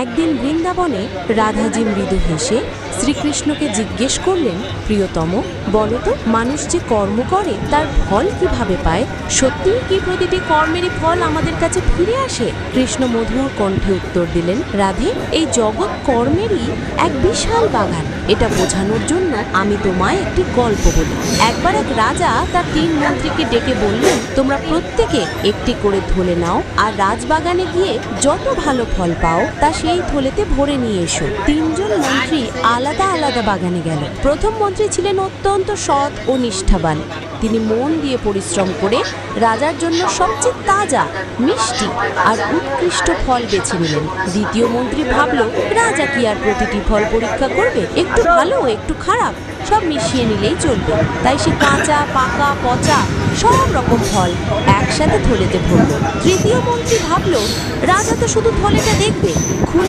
একদিন বৃন্দাবনে রাধাজি মৃদু হেসে শ্রীকৃষ্ণকে জিজ্ঞেস করলেন, প্রিয়তম, বলো তো, মানুষ যে কর্ম করে তার ফল কিভাবে পায়? সত্যিই কি প্রতিটি কর্মেরই ফল আমাদের কাছে ফিরে আসে? কৃষ্ণ মধুর কণ্ঠে উত্তর দিলেন, রাধে, এই জগৎ কর্মেরই এক বিশাল বাগান। এটা বোঝানোর জন্য আমি তোমায় একটি গল্প বলি। একবার এক রাজা তার 3 মন্ত্রীকে ডেকে বললেন, তোমরা প্রত্যেকে একটি করে থলে নাও আর রাজবাগানে গিয়ে যত ভালো ফল পাও তা সেই থলেতে ভরে নিয়ে এসো। 3 জন মন্ত্রী আলাদা আলাদা বাগানে গেল। প্রথম মন্ত্রী ছিলেন অত্যন্ত সৎ ও নিষ্ঠাবান। তিনি মন দিয়ে পরিশ্রম করে রাজার জন্য সবচেয়ে তাজা, মিষ্টি আর উৎকৃষ্ট ফল বেছে নিলেন। দ্বিতীয় মন্ত্রী ভাবল, রাজা কি আর প্রতিটি ফল পরীক্ষা করবে? একটু ভালো একটু খারাপ সব মিশিয়ে নিলেই চলবে। তাই সে কাঁচা, পাকা, পচা সব রকম ফল একসাথে থলেতে ভরল। তৃতীয় মন্ত্রী ভাবল, রাজা তো শুধু থলেটা দেখবে,